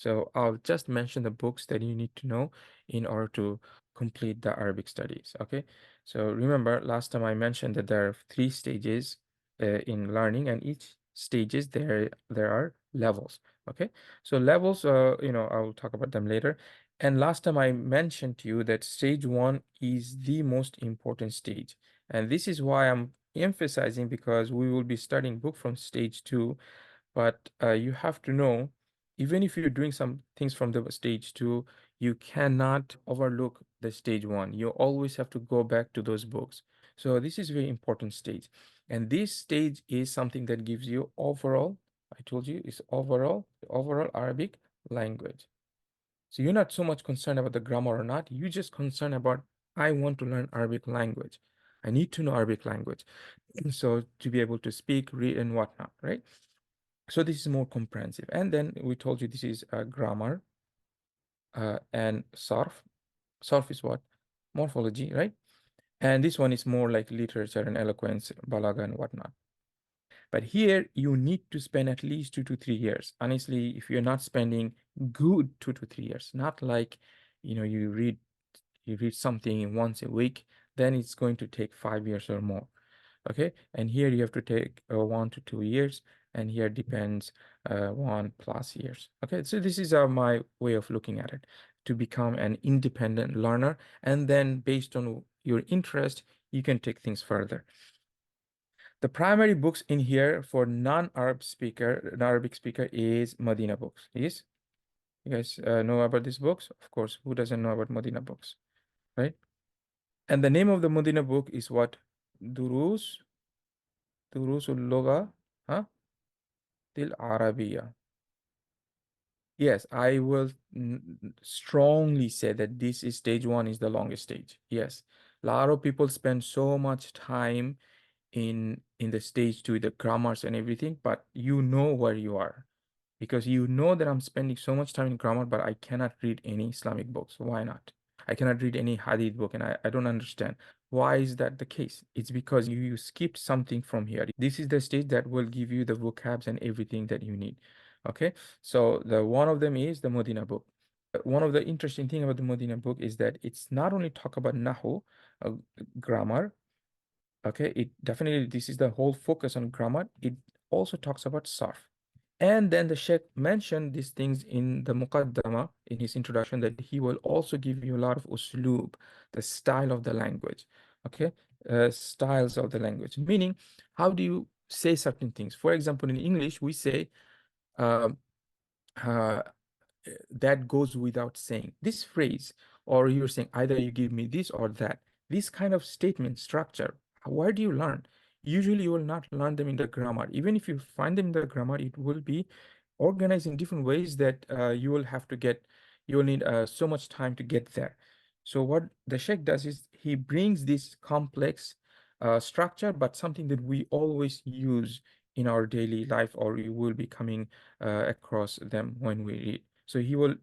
So I'll just mention the books that you need to know in order to complete the Arabic studies. Okay. So remember, last time I mentioned that there are 3 stages in learning, and each stages there are levels. Okay. So levels, I'll talk about them later. And last time I mentioned to you that stage 1 is the most important stage. And this is why I'm emphasizing, because we will be studying book from stage 2, but you have to know, even if you're doing some things from the stage 2, you cannot overlook the stage 1. You always have to go back to those books. So this is a very important stage. And this stage is something that gives you overall, I told you, is overall Arabic language. So you're not so much concerned about the grammar or not. You're just concerned about, I want to learn Arabic language. I need to know Arabic language. So to be able to speak, read, and whatnot, right? So this is more comprehensive. And then we told you this is grammar and sarf. Sarf is what? Morphology, right? And this one is more like literature and eloquence, balagha and whatnot. But here you need to spend at least 2 to 3 years. Honestly, if you're not spending good 2 to 3 years, not like, you read something once a week, then it's going to take 5 years or more. Okay, and here you have to take 1 to 2 years, and here depends 1+ years. Okay, so this is my way of looking at it, to become an independent learner, and then based on your interest, you can take things further. The primary books in here for non-Arabic speaker is Madinah Books. Yes, you guys know about these books? Of course, who doesn't know about Madinah Books, right? And the name of the Madinah book is what? Durus Durusul Lugha, huh? Til Arabiya. Yes, I will strongly say that this is stage 1 is the longest stage. Yes, a lot of people spend so much time in the stage 2, the grammars and everything, but you know where you are, because you know that I'm spending so much time in grammar, but I cannot read any Islamic books. Why not? I cannot read any Hadith book, and I don't understand. Why is that the case? It's because you skipped something from here. This is the stage that will give you the vocabs and everything that you need. Okay, so the one of them is the Modina book. One of the interesting thing about the Modina book is that it's not only talk about Nahw, grammar. Okay, it definitely, this is the whole focus on grammar. It also talks about sarf. And then the Sheikh mentioned these things in the Muqaddama, in his introduction, that he will also give you a lot of usloob, the style of the language. Okay, styles of the language, meaning how do you say certain things. For example, in English, we say, um, uh, that goes without saying. This phrase, or you're saying either you give me this or that, this kind of statement structure, where do you learn? Usually you will not learn them in the grammar. Even if you find them in the grammar, it will be organized in different ways that you will need so much time to get there. So what the Sheikh does is he brings this complex structure, but something that we always use in our daily life, or you will be coming across them when we read. So he will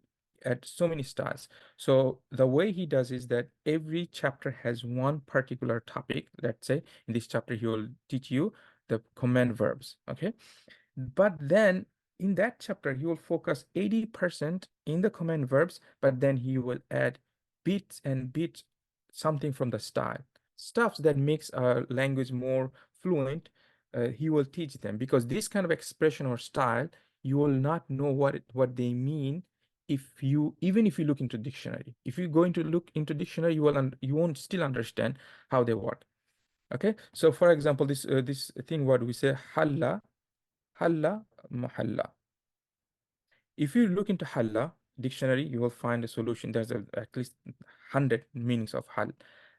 add so many styles. So the way he does is that every chapter has one particular topic. Let's say in this chapter, he will teach you the command verbs. Okay. But then in that chapter, he will focus 80% in the command verbs, but then he will add bits and bits, something from the style, stuff that makes a language more fluent. He will teach them, because this kind of expression or style, you will not know what they mean even if you look into dictionary. If you go into look into dictionary, you won't still understand how they work. Okay, so for example, this thing, what we say, halla mahalla. If you look into halla dictionary, you will find a solution. There's at least 100 meanings of hal.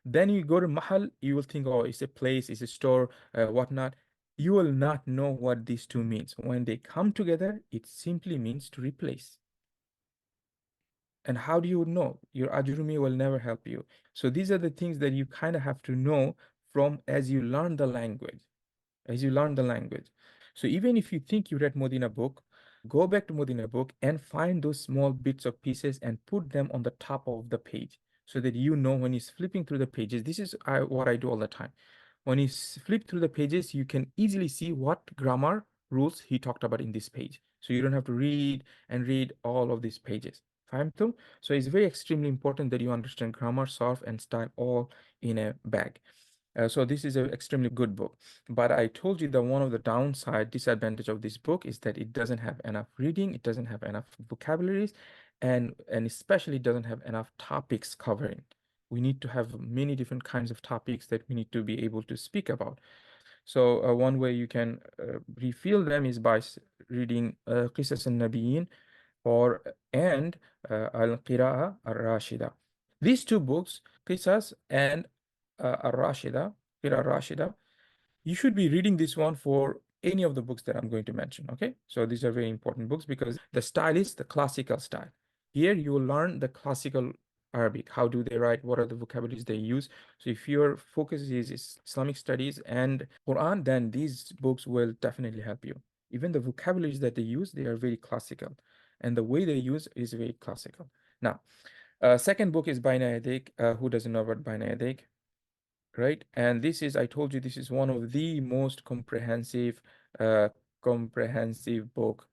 Then you go to mahal, you will think, oh, it's a place, it's a store, whatnot. You will not know what these two means. When they come together, it simply means to replace. And how do you know? Your Ajrumiyyah will never help you. So these are the things that you kind of have to know from as you learn the language. As you learn the language. So even if you think you read Modina book, go back to Modina book and find those small bits of pieces and put them on the top of the page, so that you know when he's flipping through the pages. This is what I do all the time. When you flip through the pages, you can easily see what grammar rules he talked about in this page. So you don't have to read and read all of these pages. فهمتم? So it's very extremely important that you understand grammar, sarf, and style all in a bag. So this is an extremely good book. But I told you that one of the disadvantage of this book is that it doesn't have enough reading, it doesn't have enough vocabularies, and especially doesn't have enough topics covering. We need to have many different kinds of topics that we need to be able to speak about. So one way you can refill them is by reading Qisas al-Nabiyyin or and Al-Qira'a al-Rashida. These two books, Qisas and Al-Rashida, Qira'a al-Rashida, you should be reading this one for any of the books that I'm going to mention. Okay, so these are very important books because the style is the classical style. Here you will learn the classical Arabic. How do they write? What are the vocabularies they use? So if your focus is Islamic studies and Quran, then these books will definitely help you. Even the vocabularies that they use, they are very classical, and the way they use is very classical. Now, second book is Bayna Yadayk. Who doesn't know about Bayna Yadayk? Right? And this is, I told you, this is one of the most uh, comprehensive book.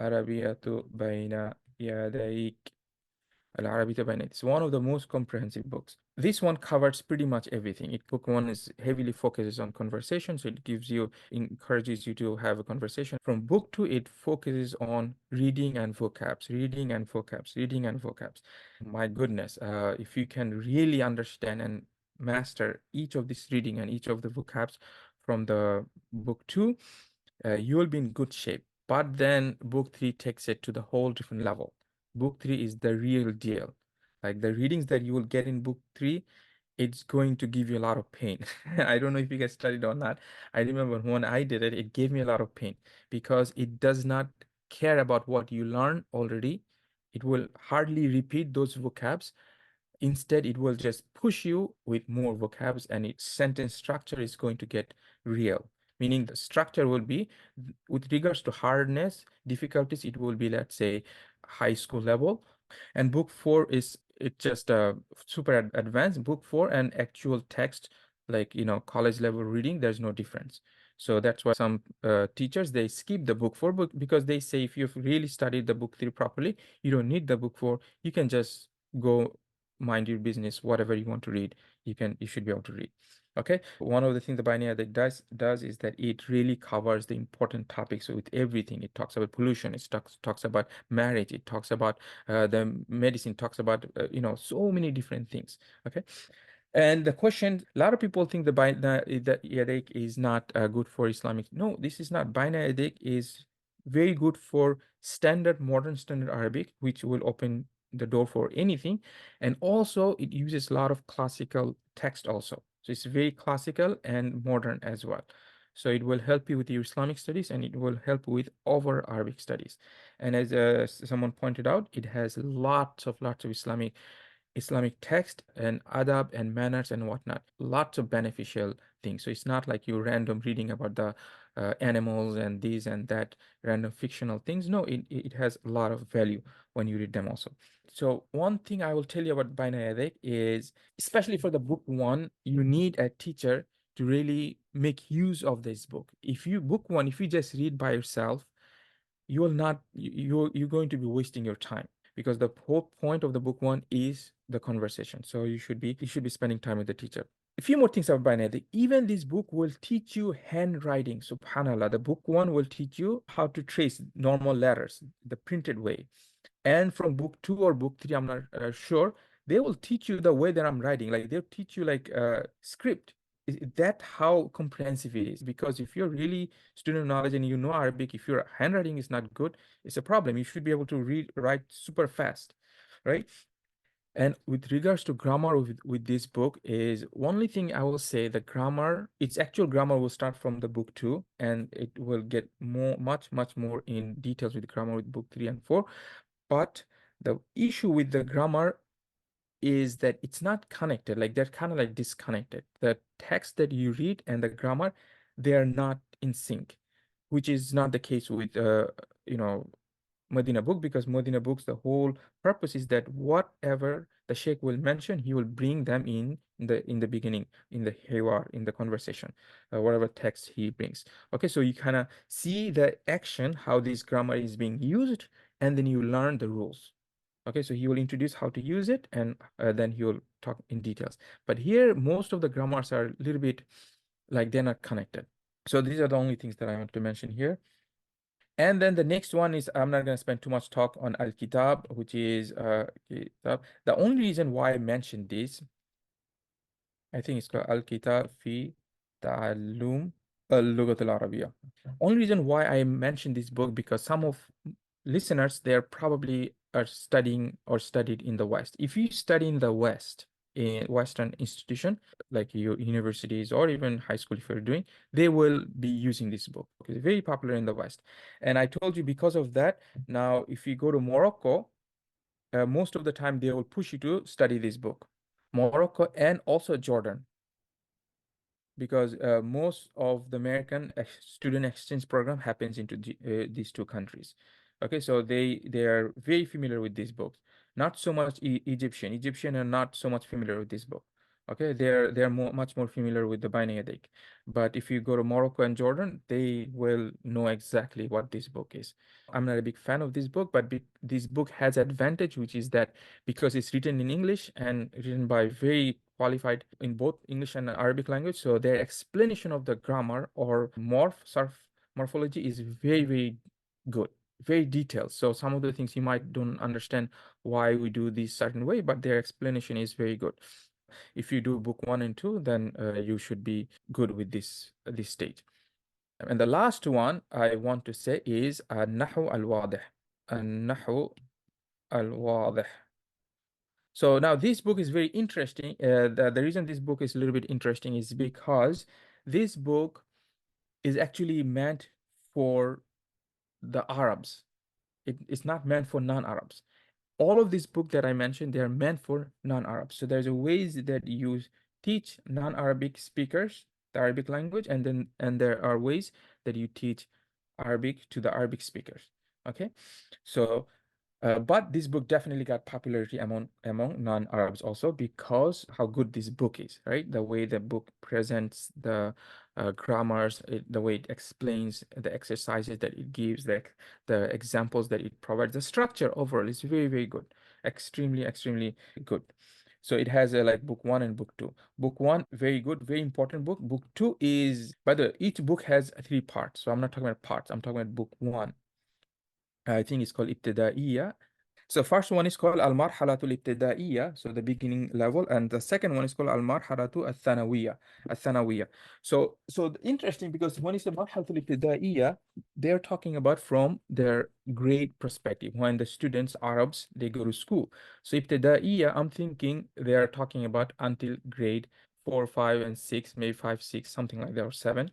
Arabiyatu Bayna Yadayk. Al-Arabiyatu Bayna. It's one of the most comprehensive books. This one covers pretty much everything. Book one is heavily focuses on conversation, so it encourages you to have a conversation. From book two, it focuses on reading and vocabs, reading and vocabs, reading and vocabs. My goodness, if you can really understand and master each of this reading and each of the vocabs from the book two, you will be in good shape. But then book three takes it to the whole different level. Book three is the real deal. Like the readings that you will get in book three, it's going to give you a lot of pain. I don't know if you guys studied or not. I remember when I did it, it gave me a lot of pain because it does not care about what you learn already. It will hardly repeat those vocabs. Instead, it will just push you with more vocabs and its sentence structure is going to get real. Meaning the structure will be, with regards to hardness, difficulties, it will be, let's say, high school level. And book four is it's just super advanced. Book four and actual text, like, college level reading, there's no difference. So that's why some teachers, they skip the book four book because they say if you've really studied the book three properly, you don't need the book four. You can just go mind your business, whatever you want to read, you should be able to read. Okay, one of the things the Bayna Yadayk does is that it really covers the important topics with everything. It talks about pollution, it talks about marriage, it talks about the medicine, talks about so many different things. Okay, and the question, a lot of people think the Bayna Yadayk is not good for Islamic. No, this is not. Bayna Yadayk is very good for modern standard Arabic, which will open the door for anything. And also it uses a lot of classical text also. So it's very classical and modern as well. So it will help you with your Islamic studies and it will help with over Arabic studies. And as someone pointed out, it has lots of Islamic text and adab and manners and whatnot. Lots of beneficial things. So it's not like you random reading about the animals and these and that random fictional things. No, it has a lot of value when you read them also. So one thing I will tell you about Bayna Yadayk is, especially for the book one, you need a teacher to really make use of this book. If you just read by yourself, you will not you're going to be wasting your time because the whole point of the book one is the conversation. So you should be spending time with the teacher. A few more things about Bayna. Even this book will teach you handwriting. Subhanallah, the book one will teach you how to trace normal letters the printed way. And from book two or book three, I'm not sure, they will teach you the way that I'm writing. Like they'll teach you like script. That how comprehensive it is. Because if you're really student of knowledge and you know Arabic, if your handwriting is not good, it's a problem. You should be able to write super fast, right? And with regards to grammar with this book is only thing I will say, the grammar, its actual grammar will start from the book two and it will get much more in details with grammar with book three and four. But the issue with the grammar is that it's not connected, like they're kind of like disconnected. The text that you read and the grammar, they are not in sync, which is not the case with you know Madinah book, because Madinah books, the whole purpose is that whatever the Sheikh will mention, he will bring them in the beginning, in the hiwar, in the conversation, whatever text he brings. Okay, so you kind of see the action, how this grammar is being used, and then you learn the rules. Okay, so he will introduce how to use it, and then he will talk in details. But here, most of the grammars are a little bit like they're not connected. So these are the only things that I want to mention here. And then the next one is, I'm not going to spend too much talk on Al-Kitaab, which is Kitab. The only reason why I mentioned this, I think it's called Al-Kitab fi Ta'allum Al-Lughat Al-Arabiyyah. Only reason why I mentioned this book, because some of listeners, they're probably are studying or studied in the West. If you study in the West, in Western institution, like your universities or even high school, if you're doing, they will be using this book. It's very popular in the West. And I told you, because of that, now if you go to Morocco, most of the time they will push you to study this book. Morocco and also Jordan, because most of the American student exchange program happens into these two countries. Okay, so they are very familiar with these books. Not so much Egyptian. Egyptian are not so much familiar with this book. Okay, they're much more familiar with the Bayna Yadayk. But if you go to Morocco and Jordan, they will know exactly what this book is. I'm not a big fan of this book, but this book has advantage, which is that because it's written in English and written by very qualified in both English and Arabic language, so their explanation of the grammar or morphology is very, very good, very detailed. So some of the things you might don't understand why we do this certain way, but their explanation is very good. If you do book 1 and 2, then you should be good with this stage. And the last one I want to say is An-Nahw Al-Waadih. An-Nahw Al-Waadih. So now this book is very interesting. The reason this book is a little bit interesting is because this book is actually meant for the Arabs. It's not meant for non-Arabs. All of these books that I mentioned, they are meant for non-Arabs. So there's a ways that you teach non-Arabic speakers the Arabic language, and there are ways that you teach Arabic to the Arabic speakers. Okay, so but this book definitely got popularity among non-Arabs also, because how good this book is, right? The way the book presents the grammars, the way it explains the exercises that it gives, the examples that it provides, the structure overall is very, very good, extremely, extremely good. So it has like book 1 and book 2. Book 1, very good, very important book. Book 2 is, by the way, each book has 3 parts. So I'm not talking about parts. I'm talking about book 1. I think it's called Ibtidaiyya. So first one is called Al-Marhalatul Ibtidaiyya, so the beginning level, and the second one is called Al-Marhalatu Al-Thanawiyya. So interesting, because when it's the Marhalatul Ibtidaiyya, they're talking about from their grade perspective, when the students, Arabs, they go to school. So Ibtidaiyya, I'm thinking they are talking about until grade 4, 5, and 6, maybe 5, 6, something like that, or 7.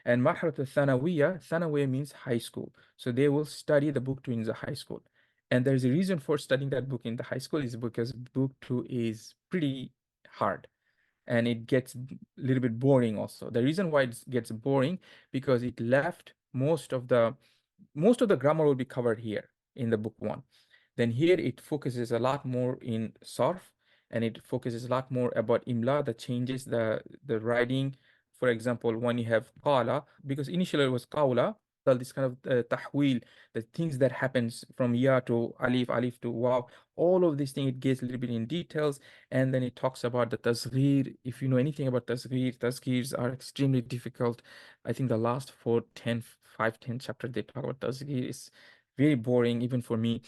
And Marhalat Thanawiyya means high school. So they will study the book 2 in the high school. And there's a reason for studying that book in the high school, is because book 2 is pretty hard and it gets a little bit boring also. The reason why it gets boring, because it left most of the grammar will be covered here in the book 1. Then here it focuses a lot more in sarf, and it focuses a lot more about imla, the changes, the writing. For example, when you have qala, because initially it was qawla, this kind of tahwil, the things that happens from ya to alif, alif to waw, all of these things, it gets a little bit in details. And then it talks about the tasghir. If you know anything about tasghir, tasghirs are extremely difficult. I think the last 5, 10 chapters they talk about tasghir is very boring, even for me.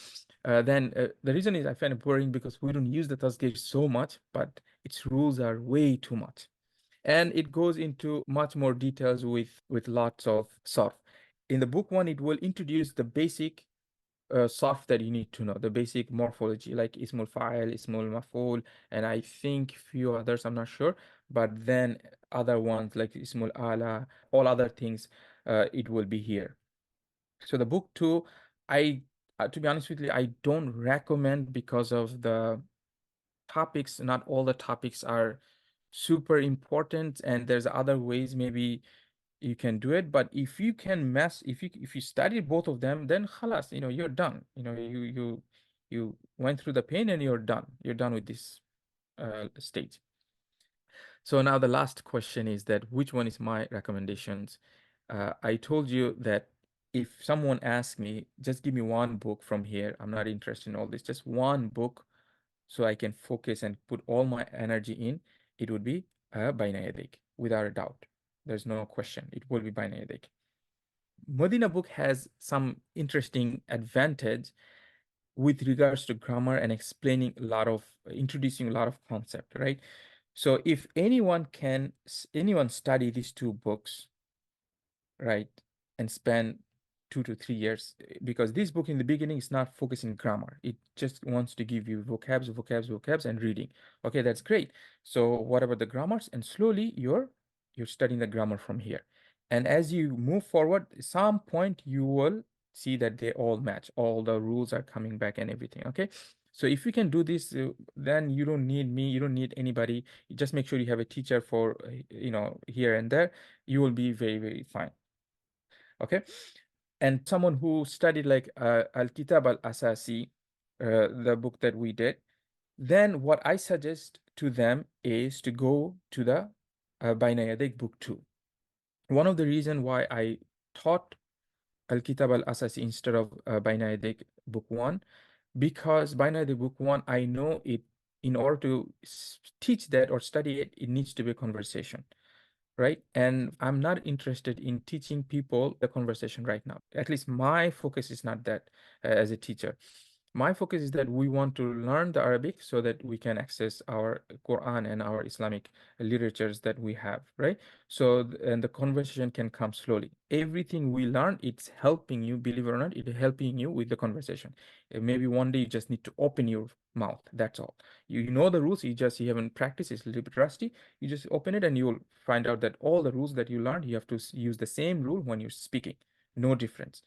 Then the reason is I find it boring because we don't use the tasghir so much, but its rules are way too much. And it goes into much more details with lots of sarf. In the book 1, it will introduce the basic sarf that you need to know, the basic morphology, like ismul fa'il, ismul maf'ul, and I think few others, I'm not sure. But then other ones like ismul ala, all other things, it will be here. So the book 2, I to be honest with you, I don't recommend, because of the topics. Not all the topics are super important, and there's other ways maybe you can do it. But if you can if you study both of them, then khalas, you're done. You went through the pain and you're done. You're done with this stage. So now the last question is that which one is my recommendations? I told you that if someone asks me, just give me one book from here, I'm not interested in all this, just one book so I can focus and put all my energy in, it would be Bayna Yadayk, without a doubt. There's no question. It will be Bayna Yadayk. Madinah book has some interesting advantage with regards to grammar and explaining a lot of introducing a lot of concept, right? So if anyone study these two books, right, and spend 2 to 3 years, because this book in the beginning is not focusing grammar. It just wants to give you vocabs and reading. Okay, that's great. So what about the grammars? And slowly you're studying the grammar from here. And as you move forward, some point you will see that they all match. All the rules are coming back and everything. Okay. So if you can do this, then you don't need me, you don't need anybody. You just make sure you have a teacher for, here and there. You will be very, very fine. Okay. And someone who studied like Al-Kitaab Al-Asasi, the book that we did, then what I suggest to them is to go to the Bayna Yadayk book 2. One of the reason why I taught Al-Kitab Al-Asasi instead of Bayna Yadayk book 1, because Bayna Yadayk book 1, I know it, in order to teach that or study it, it needs to be a conversation, right? And I'm not interested in teaching people the conversation right now. At least my focus is not that as a teacher. My focus is that we want to learn the Arabic so that we can access our Quran and our Islamic literatures that we have, right? So, and the conversation can come slowly. Everything we learn, it's helping you, believe it or not, it's helping you with the conversation. Maybe one day you just need to open your mouth. That's all. You know the rules, you haven't practiced, it's a little bit rusty. You just open it and you'll find out that all the rules that you learned, you have to use the same rule when you're speaking. No difference.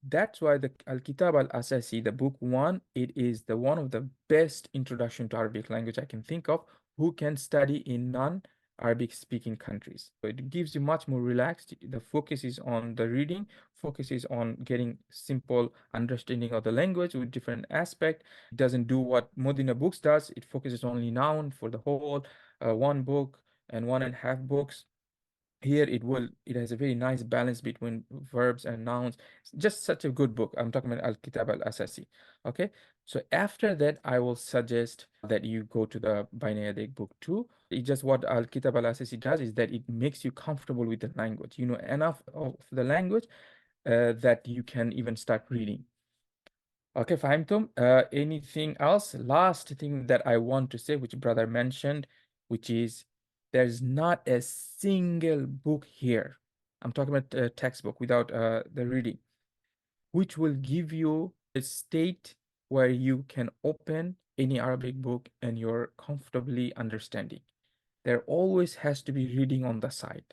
That's why the Al-Kitab Al-Asasi, the book 1, it is the one of the best introduction to Arabic language I can think of, who can study in non-Arabic speaking countries. So it gives you much more relaxed. The focus is on the reading, focus is on getting simple understanding of the language with different aspect. It doesn't do what Madinah Books does. It focuses only noun for the whole one book and 1.5 books. Here it has a very nice balance between verbs and nouns. It's just such a good book. I'm talking about Al-Kitab Al-Asasi. Okay. So after that, I will suggest that you go to the Bayna Yadayk book 2. It just what Al-Kitab Al-Asasi does is that it makes you comfortable with the language. You know enough of the language that you can even start reading. Okay, فهمتم. Anything else? Last thing that I want to say, which brother mentioned, which is there's not a single book here. I'm talking about a textbook without the reading, which will give you a state where you can open any Arabic book and you're comfortably understanding. There always has to be reading on the side.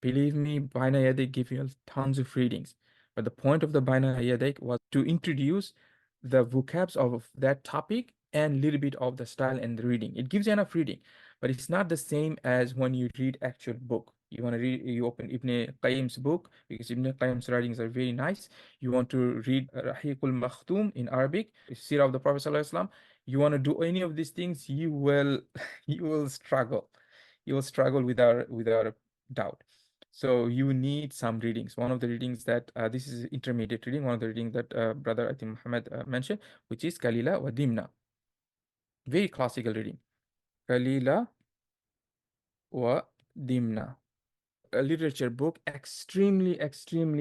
Believe me, Bayna Yadayk give you tons of readings. But the point of the Bayna Yadayk was to introduce the vocabs of that topic and a little bit of the style and the reading. It gives you enough reading, but it's not the same as when you read actual book. You want to read, you open Ibn Qayyim's book because Ibn Qayyim's writings are very nice. You want to read Rahiqul Makhtum in Arabic, Sirah of the Prophet ﷺ. You want to do any of these things, you will you will struggle. You will struggle without a doubt. So you need some readings. One of the readings that this is intermediate reading. One of the readings that brother I think Muhammad mentioned, which is Qalila wa Dimna. Very classical reading. Qalila wa Dimna. A literature book, extremely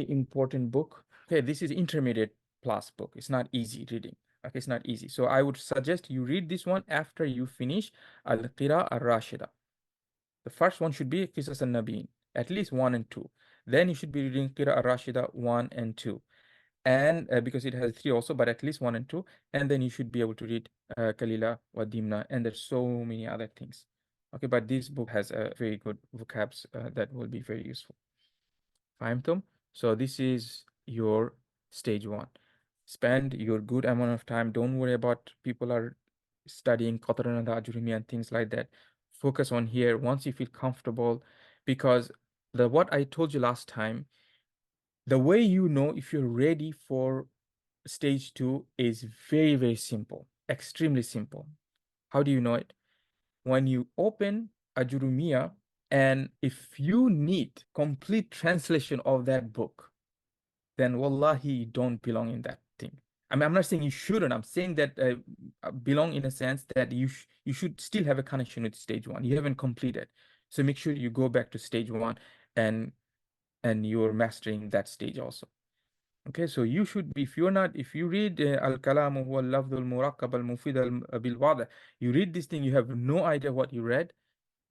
important book. Okay, this is intermediate plus book. It's not easy reading. Okay, it's not easy. So I would suggest you read this one after you finish Al-Qira Al-Rashida. The first one should be Qisas al-Nabiyin, at least 1 and 2. Then you should be reading Qira al-Rashida 1 and 2. And because it has 3 also, but at least 1 and 2. And then you should be able to read Kalila wa Dimna. And there's so many other things. Okay, but this book has a very good vocabs that will be very useful. Fahimtum? So this is your stage 1. Spend your good amount of time. Don't worry about people are studying Qatr Nada, Ajrumiyyah and things like that. Focus on here once you feel comfortable, because what I told you last time, the way you know if you're ready for stage 2 is very, very simple, extremely simple. How do you know it? When you open Ajrumiyyah, and if you need complete translation of that book, then wallahi, you don't belong in that thing. I mean, I'm not saying you shouldn't. I'm saying that belong in a sense that you should still have a connection with stage 1. You haven't completed. So make sure you go back to stage 1, and you're mastering that stage also. Okay, so you should be, if you read Al-Kalamu huwa al-lafdhu al-murakkab al-mufid bil-wadah, you read this thing, you have no idea what you read,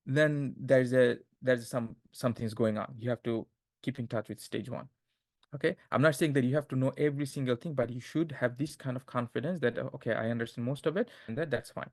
then there's something's going on. You have to keep in touch with stage 1. Okay, I'm not saying that you have to know every single thing, but you should have this kind of confidence that okay, I understand most of it, and that's fine.